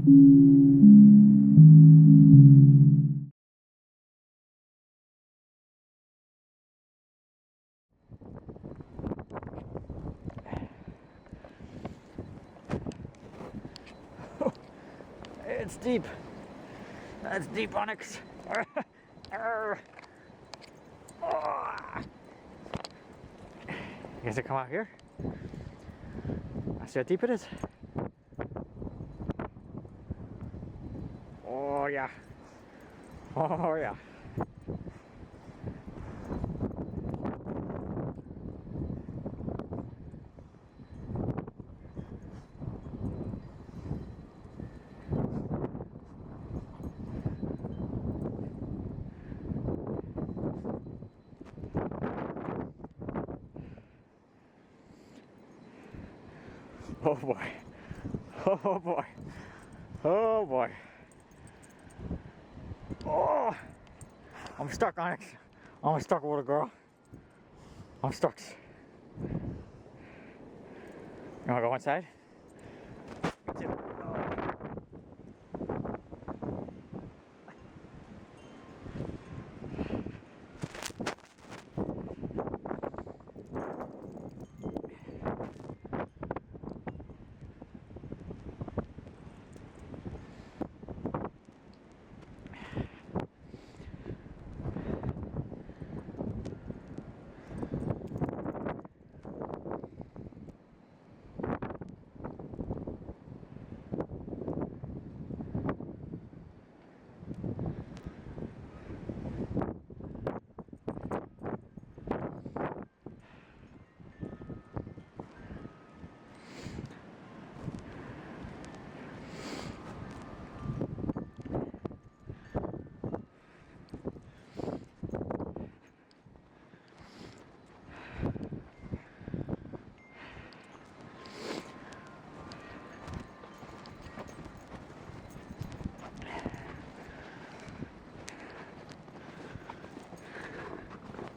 It's deep. That's deep, Onyx. You guys come out here? I see how deep it is. Oh yeah. Oh yeah. Oh boy. Oh boy. Oh boy. Oh! I'm stuck, Onyx. I'm stuck, little girl. I'm stuck. You wanna go inside? Me too.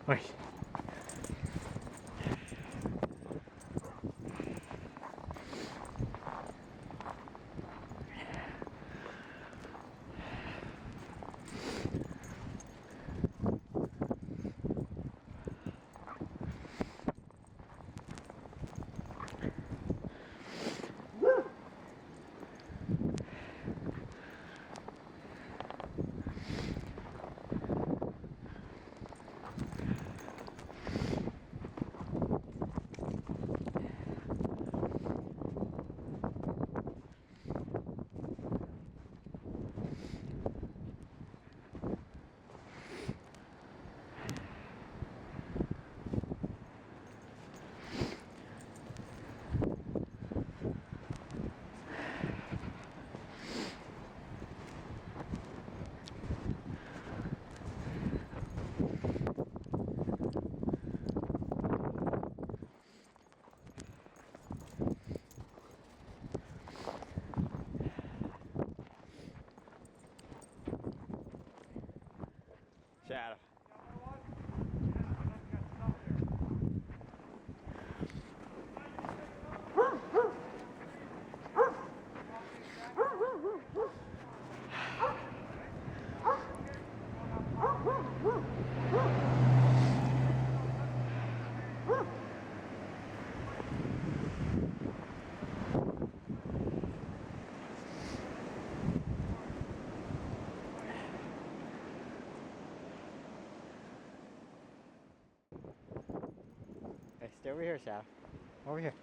Wait. Shadow. Hey, stay over here, Shadow. Over here.